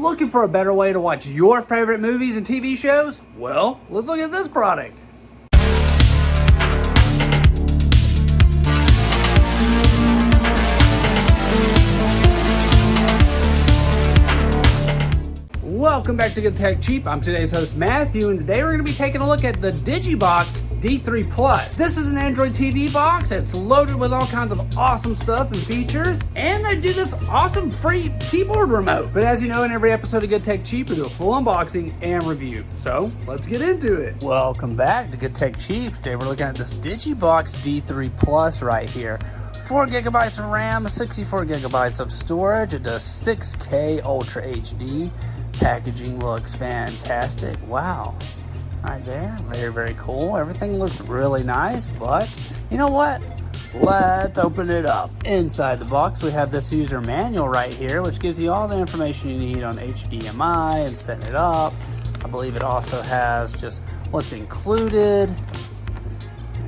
Looking for a better way to watch your favorite movies and TV shows? Well, let's look at this product. Welcome back to Good Tech Cheap. I'm today's host Matthew, and today we're going to be taking a look at the DigiBox D3 Plus. This is an Android TV box. It's loaded with all kinds of awesome stuff and features, and they do this awesome free keyboard remote. But as you know, in every episode of Good Tech Cheap, we do a full unboxing and review. So let's get into it. Welcome back to Good Tech Cheap. Today we're looking at this DigiBox D3 Plus right here. 4 gigabytes of RAM, 64 gigabytes of storage. It does 6K Ultra HD. Packaging looks fantastic. Wow. Right there. Very, very cool. Everything looks really nice, but you know what? Let's open it up. Inside the box, we have this user manual right here, which gives you all the information you need on HDMI and setting it up. I believe it also has just what's included.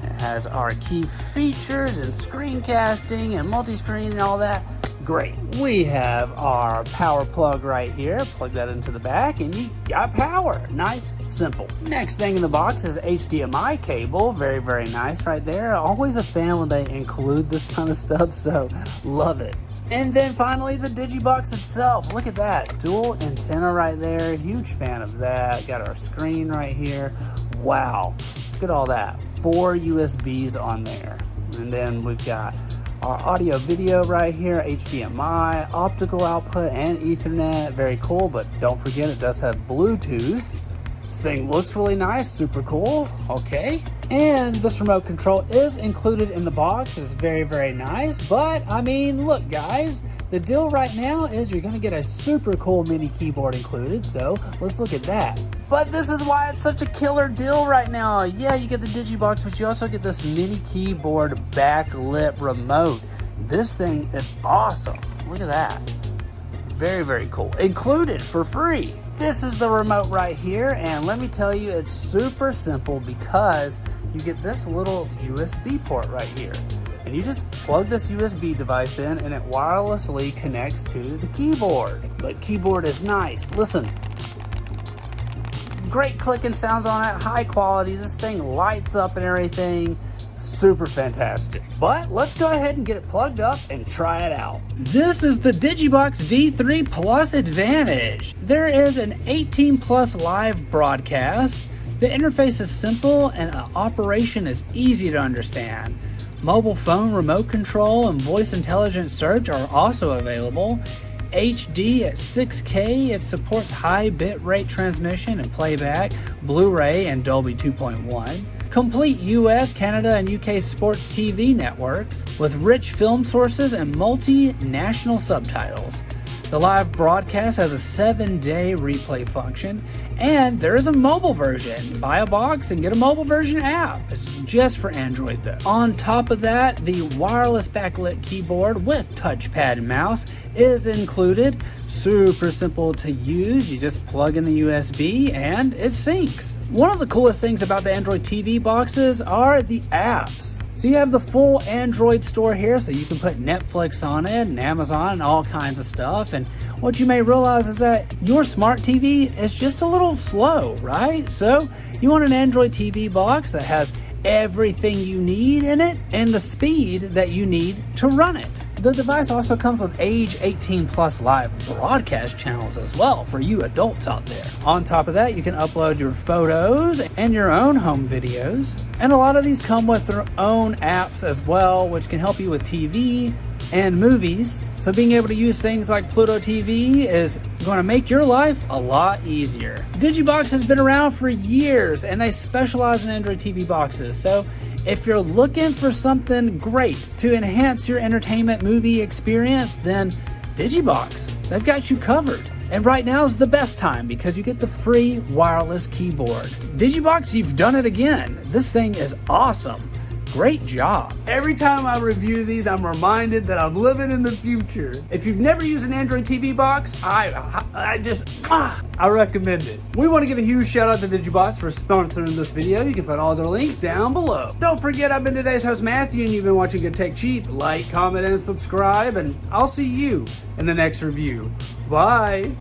It has our key features and screencasting and multi-screen and all that. Great. We have our power plug right here. Plug that into the back and you got power. Nice, simple. Next thing in the box is HDMI cable. Very, very nice right there. Always a fan when they include this kind of stuff, so love it. And then finally the DigiBox itself. Look at that. Dual antenna right there. Huge fan of that. Got our screen right here. Wow. Look at all that. 4 USBs on there. And then we've got our audio video right here, HDMI, optical output, and Ethernet. Very cool, but don't forget it does have Bluetooth. This thing looks really nice, super cool. Okay. And this remote control is included in the box. It's very, very nice. But I mean, look guys, the deal right now is you're gonna get a super cool mini keyboard included. So let's look at that. But this is why it's such a killer deal right now. Yeah, you get the DigiBox, but you also get this mini keyboard backlit remote. This thing is awesome. Look at that. Very, very cool. Included for free. This is the remote right here, and let me tell you, it's super simple because you get this little USB port right here. And you just plug this USB device in and it wirelessly connects to the keyboard. But keyboard is nice. Listen. Great clicking sounds on it, high quality. This thing lights up and everything. Super fantastic. But let's go ahead and get it plugged up and try it out. This is the DigiBox D3 Plus Advantage. There is an 18 plus live broadcast. The interface is simple and the operation is easy to understand. Mobile phone remote control and voice intelligent search are also available. HD at 6K, it supports high bitrate transmission and playback, Blu-ray and Dolby 2.1. Complete US, Canada, and UK sports TV networks with rich film sources and multinational subtitles. The live broadcast has a 7-day replay function, and there is a mobile version. Buy a box and get a mobile version app. It's just for Android though. On top of that, the wireless backlit keyboard with touchpad and mouse is included. Super simple to use. You just plug in the USB and it syncs. One of the coolest things about the Android TV boxes are the apps. So you have the full Android store here, so you can put Netflix on it and Amazon and all kinds of stuff. And what you may realize is that your smart TV is just a little slow, right? So you want an Android TV box that has everything you need in it and the speed that you need to run it. The device also comes with age 18 plus live broadcast channels as well for you adults out there. On top of that, you can upload your photos and your own home videos. And a lot of these come with their own apps as well, which can help you with TV and movies. So being able to use things like Pluto TV is going to make your life a lot easier. DigiBox has been around for years and they specialize in Android TV boxes. So if you're looking for something great to enhance your entertainment movie experience, then DigiBox, they've got you covered. And right now is the best time because you get the free wireless keyboard. DigiBox, you've done it again. This thing is awesome. Great job. Every time I review these, I'm reminded that I'm living in the future. If you've never used an Android TV box, I recommend it. We want to give a huge shout out to DigiBox for sponsoring this video. You can find all their links down below. Don't forget, I've been today's host Matthew, and you've been watching Good Tech Cheap. Like, comment, and subscribe, and I'll see you in the next review. Bye.